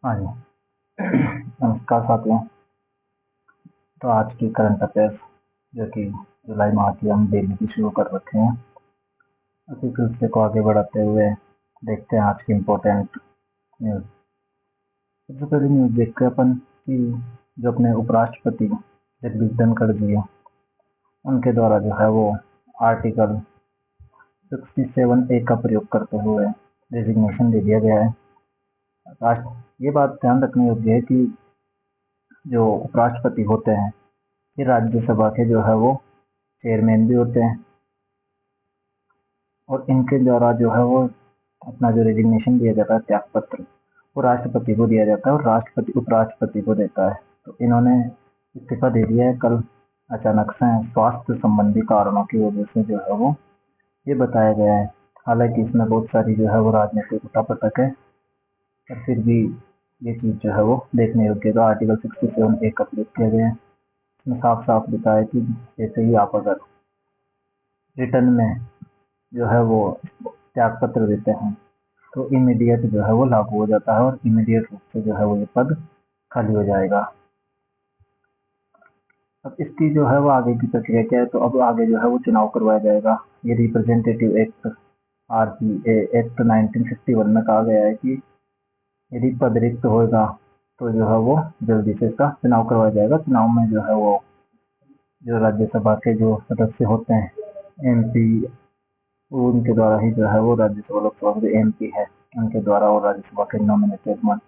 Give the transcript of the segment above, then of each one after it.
हाँ जी। नमस्कार साथियों। तो आज की करंट अफेयर्स जो कि जुलाई माह की हम डेली की शुरू कर रखे हैं, उसी सिलसिले को आगे बढ़ाते हुए देखते हैं आज की इम्पोर्टेंट न्यूज़। सबसे पहले न्यूज़ देखते हैं अपन कि जो अपने उपराष्ट्रपति जगदीप धनखड़ जी हैं, उनके द्वारा जो है वो आर्टिकल 67A का प्रयोग करते हुए रेजिग्नेशन दे दिया गया है। ये बात ध्यान रखने योग्य है कि जो उपराष्ट्रपति होते हैं, ये राज्यसभा के जो है वो चेयरमैन भी होते हैं, और इनके द्वारा जो है वो अपना जो रेजिग्नेशन दिया जाता है, त्याग पत्र, वो राष्ट्रपति को दिया जाता है और राष्ट्रपति उपराष्ट्रपति को देता है। तो इन्होंने इस्तीफा दे दिया है कल अचानक से स्वास्थ्य संबंधी कारणों की वजह से जो है वो ये बताया गया है। हालांकि इसमें बहुत सारी जो है वो राजनीतिक उठापटक है, पर फिर भी ये चीज़ जो है वो देखने योग्य है। तो आर्टिकल 67A का प्रयोग किया गया है। इसमें साफ साफ बताया कि जैसे ही आप अगर रिटर्न में जो है वो त्याग पत्र देते हैं तो इमीडिएट जो है वो लागू हो जाता है और इमीडिएट रूप से जो है वो ये पद खाली हो जाएगा। अब इसकी जो है वो आगे की प्रक्रिया क्या है, तो अब आगे जो है वो चुनाव करवाया जाएगा। ये रिप्रेजेंटेटिव एक्ट RPA एक्ट 1951 में कहा गया है कि यदि पद रिक्त होगा तो जो है वो जल्दी से इसका चुनाव करवाया जाएगा। चुनाव में जो है वो जो राज्यसभा के जो सदस्य होते हैं MP, उनके द्वारा ही जो है वो राज्यसभा लोकसभा के जो MP है उनके द्वारा और राज्यसभा के नॉमिनेटेड मन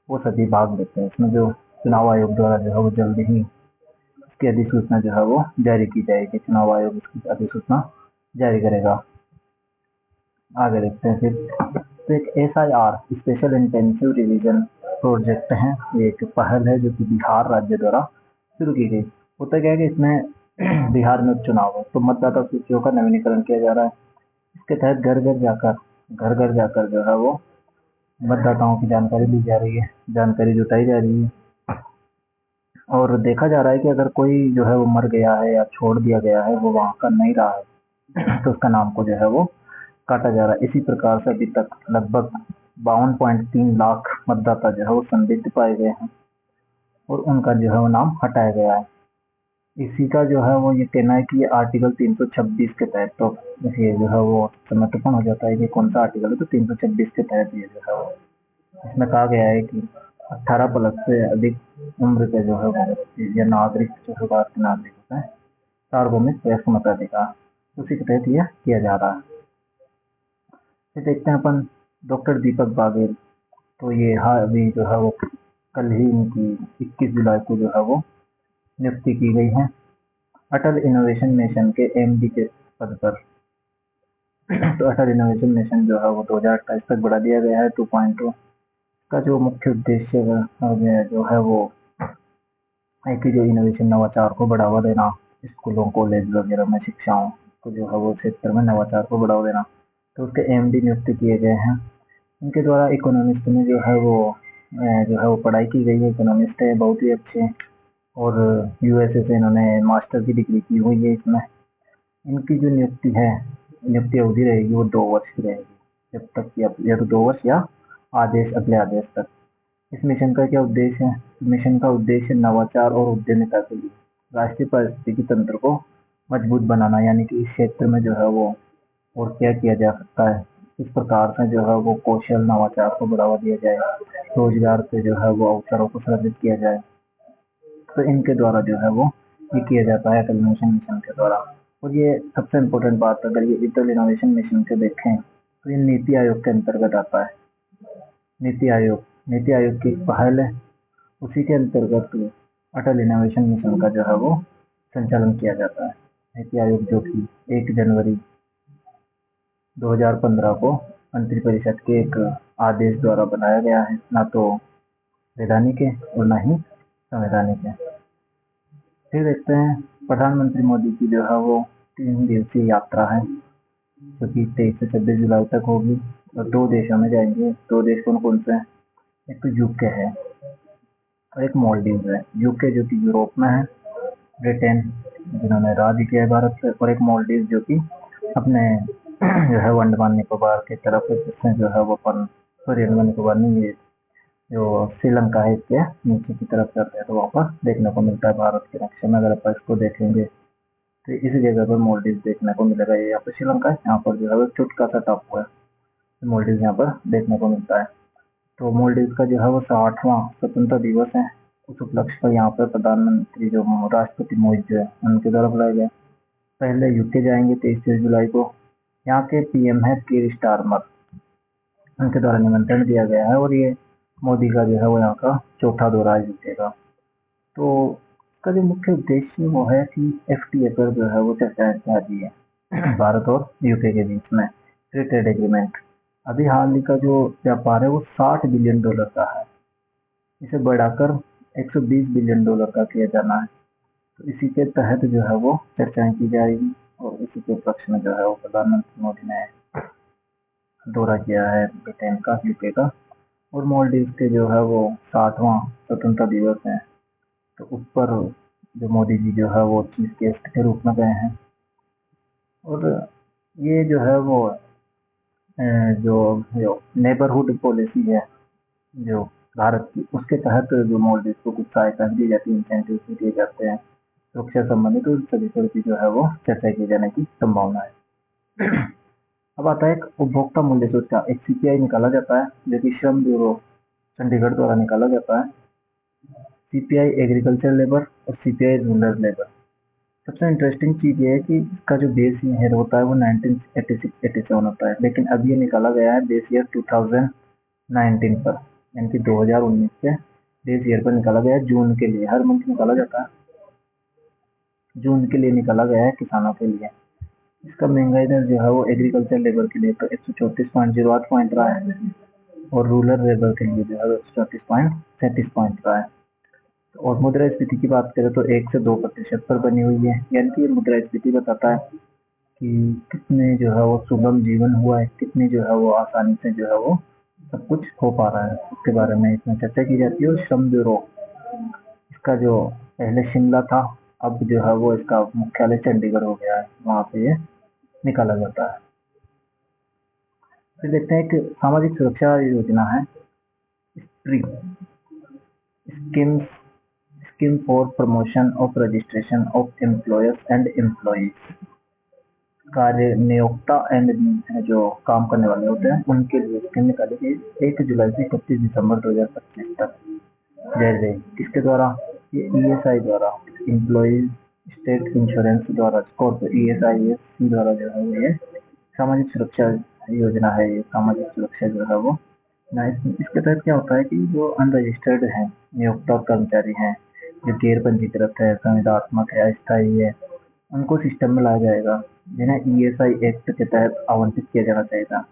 वो सभी भाग लेते हैं। इसमें जो चुनाव आयोग द्वारा जो है वो जल्द ही इसकी अधिसूचना जो है वो जारी की जाएगी। चुनाव आयोग इसकी अधिसूचना जारी करेगा। आगे देखते हैं फिर। तो एक SIR special intensive revision project है, ये एक पहल है जो कि बिहार राज्य द्वारा शुरू की गई। होता क्या है कि इसमें बिहार में उपचुनाव है तो मतदाता सूचियों का नवीनीकरण किया जा रहा है। इसके तहत घर घर जाकर जो है वो मतदाताओं की जानकारी ली जा रही है, जानकारी जुटाई जा रही है, और देखा जा रहा है कि अगर कोई जो है वो मर गया है या छोड़ दिया गया है, वो वहाँ का नहीं रहा है तो उसका नाम को जो है वो काटा जा रहा है। इसी प्रकार से अभी तक लगभग 52.3 लाख मतदाता जो है वो संदिग्ध पाए गए हैं और उनका जो है वो नाम हटाया गया है। इसी का जो है वो ये कहना है कि ये आर्टिकल 326 के तहत, तो ये जो है वो महत्वपूर्ण हो जाता है कि कौन सा आर्टिकल है। तो 326 के तहत ये जो है वो इसमें कहा गया है कि 18 प्लस से अधिक उम्र के जो है वो या नागरिक जो है भारत के नागरिक होते हैं, सार्वभौमिक वयस्क मताधिकार, उसी के तहत यह किया जा रहा है। फिर देखते हैं अपन डॉक्टर दीपक बाघेल। तो ये हाँ अभी जो है वो कल ही इनकी 21 जुलाई को जो है वो नियुक्ति की गई है अटल इनोवेशन मिशन के MD के पद पर। तो अटल इनोवेशन मिशन जो है वो 2028 तक बढ़ा दिया गया है 2.0 का। जो मुख्य उद्देश्य जो है वो है कि जो इनोवेशन नवाचार को बढ़ावा देना, स्कूलों कॉलेज वगैरह में शिक्षाओं को जो है वो क्षेत्र में नवाचार को बढ़ावा देना। तो उसके MD नियुक्त किए गए हैं। इनके द्वारा इकोनॉमिस्ट में जो है वो पढ़ाई की गई है। इकोनॉमिस्ट है, बहुत ही अच्छे, और USA से इन्होंने मास्टर की डिग्री की हुई है। इसमें इनकी जो नियुक्ति अवधि रहेगी वो 2 वर्ष की रहेगी, जब तक या तो 2 वर्ष या अगले आदेश तक। इस मिशन का क्या उद्देश्य है? मिशन का उद्देश्य नवाचार और उद्यमिता के लिए राष्ट्रीय पारिस्थितिकी तंत्र को मजबूत बनाना, यानी कि इस क्षेत्र में जो है वो और क्या किया जा सकता है, इस प्रकार से जो है वो कौशल नवाचार को बढ़ावा दिया जाए, रोजगार पे जो है वो अवसरों को सृजित किया जाए। तो इनके द्वारा जो है वो ये किया जाता है अटल इनोवेशन मिशन के द्वारा। और ये सबसे इम्पोर्टेंट बात, अगर ये अटल इनोवेशन मिशन के देखें तो ये नीति आयोग के अंतर्गत आता है। नीति आयोग की एक पहल है, उसी के अंतर्गत अटल इनोवेशन मिशन का जो है वो संचालन किया जाता है। नीति आयोग जो कि 1 जनवरी 2015 को मंत्रिपरिषद के एक आदेश द्वारा बनाया गया है, ना तो वैधानिक है और ना ही संवैधानिक है। फिर देखते हैं प्रधानमंत्री मोदी की जो है वो 3 दिवसीय यात्रा है, जो कि 23 से 26 जुलाई तक होगी, और 2 देशों में जाएंगे। 2 देश कौन कौन से हैं? एक तो यूके है और एक मालदीव है। यूके जो कि यूरोप में है, ब्रिटेन जिन्होंने राज्य किया है भारत से, और एक मालदीव जो कि अपने जो है वो अंडमान निकोबार की तरफ है, जिसमें जो है वो अपन सॉरी अंडमान निकोबार नहीं, ये जो श्रीलंका है इसके नीचे की तरफ जाते हैं तो वहाँ पर देखने को मिलता है भारत के नक्शे में। अगर अपन इसको देखेंगे तो इसी जगह पर मोल्डीव देखने को मिलेगा। ये यहाँ पर श्रीलंका है, यहाँ पर जो है वो छोटा सा टापू है, मोल्डीव यहाँ पर देखने को मिलता है। तो मोल्डीव का जो है वो 60वां स्वतंत्रता दिवस है। उस उपलक्ष्य पर यहाँ पर प्रधानमंत्री जो राष्ट्रपति मोदी जो है उनके द्वारा बुलाया गया। पहले यूके जाएंगे 23 जुलाई को। यहाँ के पीएम है कीर स्टारमर, उनके द्वारा निमंत्रण दिया गया है और ये मोदी का जो है वो यहाँ का चौथा दौरा है यूके का। तो इसका जो मुख्य उद्देश्य वो है कि एफटीए पर जो है वो चर्चाएं जारी है भारत और यूके के बीच में फ्री ट्रेड एग्रीमेंट। अभी हाल ही का जो व्यापार है वो $60 बिलियन का है, इसे बढ़ाकर $120 बिलियन का किया जाना है। तो इसी के तहत जो है वो चर्चाएं की जाएगी और इसी के उपलक्ष्य में जो है वो प्रधानमंत्री मोदी ने दौरा किया है ब्रिटेन का, यूके का। और मालदीव के जो है वो 60वां स्वतंत्रता दिवस है, तो उस पर जो मोदी जी जो है वो चीफ गेस्ट के रूप में गए हैं। और ये जो है वो जो जो नेबरहुड पॉलिसी है जो भारत की, उसके तहत जो मालदीव को कुछ सहायता दी जाती है, इंसेंटिव भी दिए जाते हैं सुरक्षा संबंधित, तो सभी पर भी जो है वो चर्चा किए जाने की संभावना है। अब आता है एक उपभोक्ता मूल्य सूचकांक, एक सीपीआई निकाला जाता है जो कि श्रम ब्यूरो चंडीगढ़ द्वारा निकाला जाता है। सीपीआई एग्रीकल्चर लेबर और सीपीआई रूरल लेबर। सबसे इंटरेस्टिंग चीज ये है कि इसका जो बेस ईयर होता है वो 1986-87 होता है, लेकिन अब ये निकाला गया है बेस ईयर 2019 पर, यानी कि 2019 के बेस ईयर पर निकाला गया है। जून के लिए हर मंथ निकाला जाता है, जून के लिए निकाला गया है किसानों के लिए। इसका महंगाई दर जो है वो एग्रीकल्चर लेबर के लिए तो 134.08 पॉइंट रहा है और रूरल लेबर के लिए जो है 134.37 पॉइंट रहा है। और मुद्रास्फीति की बात करें तो 1 से 2% पर बनी हुई है, यानी कि ये मुद्रास्फीति बताता है कि कितने जो है वो सुगम जीवन हुआ है, कितनी जो है वो आसानी से जो है वो सब कुछ हो पा रहा है, उसके बारे में इसमें चर्चा की जाती है। और श्रम ब्यूरो इसका जो पहले शिमला था, अब जो है वो इसका मुख्यालय चंडीगढ़ हो गया है, वहाँ पे ये निकाला जाता है। फिर देखते हैं एक सामाजिक सुरक्षा योजना है स्त्री scheme scheme for promotion of registration of employers and employees. कार्य नियोक्ता एंड जो काम करने वाले होते हैं उनके लिए स्कीम निकाली गई 1 जुलाई से 31 दिसंबर 2025 तक जारी रहेगी। किसके द्वारा? ये ईएसआई द्वारा, एम्प्लॉयज स्टेट इंश्योरेंस द्वारा, ईएसआईएस द्वारा जो है वो ये सामाजिक सुरक्षा योजना है। ये सामाजिक सुरक्षा जो है वो ना, इसके तहत क्या होता है कि जो अनरजिस्टर्ड है नियोक्ता और कर्मचारी हैं, जो गैर पंजीकृत है, संविदात्मक है, अस्थायी है, उनको सिस्टम में लाया जाएगा, जिन्हें ईएसआई एक्ट के तहत आवंटित किया जाना चाहिए।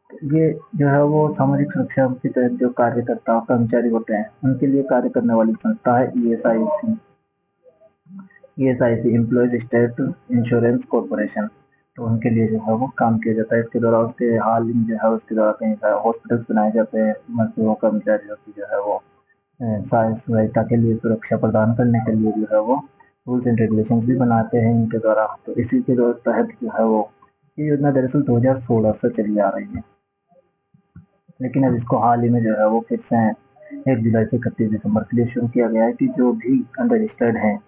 ये जो है वो सामाजिक सुरक्षा के तहत जो कार्यकर्ता कर्मचारी होते हैं उनके लिए कार्य करने वाली संस्था है ESIC. ESIC employees state insurance corporation, तो उनके लिए जो है वो काम किया जाता है। इसके द्वारा उसके हाल ही जो है उसके द्वारा कहीं हॉस्पिटल्स बनाए जाते हैं मजदूरों कर्मचारियों की जो है वो सहायता के लिए, सुरक्षा प्रदान करने के लिए जो है वो रूल्स एंड रेगुलेशंस भी बनाते हैं इनके द्वारा। तो इसी के तहत जो है वो ये योजना दरअसल 2016 से चली आ रही है, लेकिन अब इसको हाल ही में जो है वो फिर से 1 जुलाई से 31 दिसंबर के लिए शुरू किया गया है कि जो भी अनरजिस्टर्ड हैं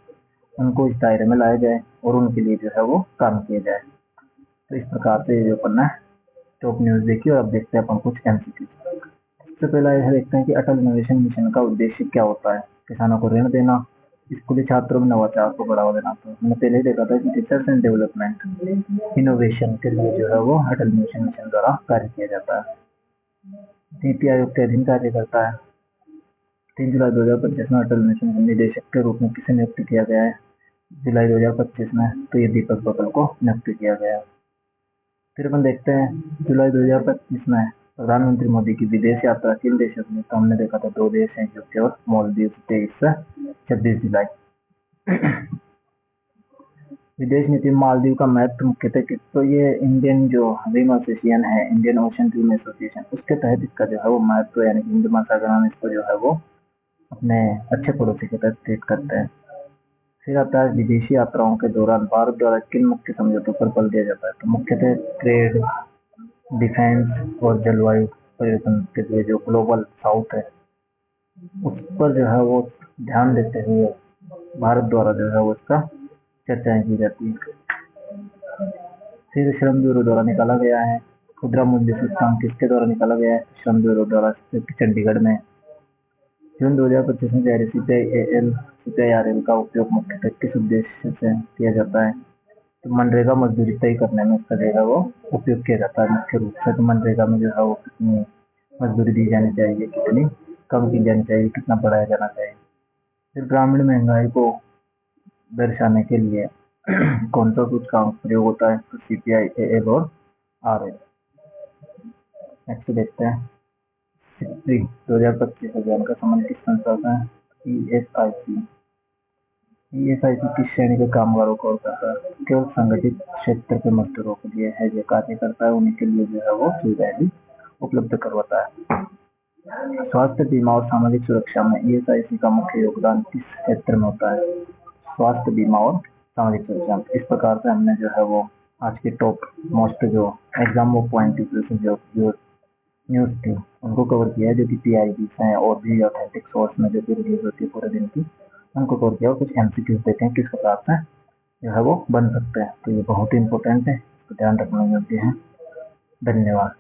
उनको इस दायरे में लाया जाए और उनके लिए जो है वो काम किया जाए। तो इस प्रकार से जो पढ़ना है टॉप न्यूज देखिए। और अब देखते हैं अपन कुछ एमसीक्यू। सबसे पहला यह देखते हैं कि अटल इनोवेशन मिशन का उद्देश्य क्या होता है। किसानों को ऋण देना, स्कूली छात्रों में नवाचार को बढ़ावा देना। तो हमने पहले ही देखा था कि रिसर्च एंड डेवलपमेंट इनोवेशन के लिए जो है वो अटल इनोवेशन मिशन द्वारा कार्य किया जाता है। नीति आयोग के अधीन कार्य करता है। 3 जुलाई 2025 में अटल मिशन निदेशक के रूप में किसे नियुक्त किया गया है? जुलाई 2025 में तो ये दीपक बबल को नियुक्त किया गया है। फिर अपन देखते हैं जुलाई 2025 में प्रधानमंत्री मोदी की विदेश यात्रा किन देशों में? तो हमने देखा था 2 देश हैं, यूके और मालदीव, 23 से 26 जुलाई। विदेश नीति मालदीव का महत्व मुख्यतः तो ये इंडियन जो रिम एसोसिएशन है, इंडियन ओशन रिम एसोसिएशन, उसके तहत इसका जो है वो महत्व, यानी हिंद महासागर में इसको जो है वो अपने अच्छे पड़ोसी के तहत ट्रीट करते हैं। फिर आता है विदेशी यात्राओं के दौरान भारत द्वारा किन मुख्य समझौतों पर बल दिया जाता है? तो मुख्यतः ट्रेड, डिफेंस और जलवायु परिवर्तन के लिए जो ग्लोबल साउथ है उस पर जो है वो ध्यान देते हुए भारत द्वारा जो है वो इसका चर्चाएं की जाती है। फिर श्रम ब्यूरो द्वारा निकाला गया है खुदरा मूल्य सूचकांक किसके द्वारा निकाला गया है? श्रम ब्यूरो द्वारा चंडीगढ़ में। जून 2025 में जारी CPI-RL का उपयोग मुख्यतः किस उद्देश्य से किया जाता है? तो मनरेगा मजदूरी तय करने में इसका जो है वो उपयोग किया जाता है मुख्य रूप से। तो मनरेगा में जो है वो कितनी मजदूरी दी जानी चाहिए, कितनी कम की जानी चाहिए, कितना बढ़ाया जाना चाहिए। फिर ग्रामीण महंगाई को दर्शाने के लिए कौन सा सूचकांक प्रयोग होता है? तो CPI-AL और RL। नेक्स्ट देखते हैं सिक्री 2025 अभियान का संबंध किस संस्था से है? ESIC। ESIC किस श्रेणी के कामगारों को करता है? केवल संगठित क्षेत्र के मजदूरों के लिए है जो कार्य करता है, उन्हीं के लिए जो है वो सुविधाएं भी उपलब्ध करवाता है। स्वास्थ्य बीमा और सामाजिक सुरक्षा में ESIC का मुख्य योगदान किस क्षेत्र में होता है? स्वास्थ्य बीमा और सामाजिक सुरक्षा। इस प्रकार से हमने जो है वो आज के टॉप मोस्ट जो एग्जाम वो पॉइंट जो न्यूज़ थी उनको कवर किया है, जो कि PIBs हैं और भी ऑथेंटिक सोर्स में जो भी रिलीज होती है पूरे दिन की, उनको कवर किया। और कुछ MCQs देते हैं किस प्रकार से जो है वो बन सकते हैं। तो ये बहुत ही इंपॉर्टेंट है, तो ध्यान रखना योग्य है। धन्यवाद।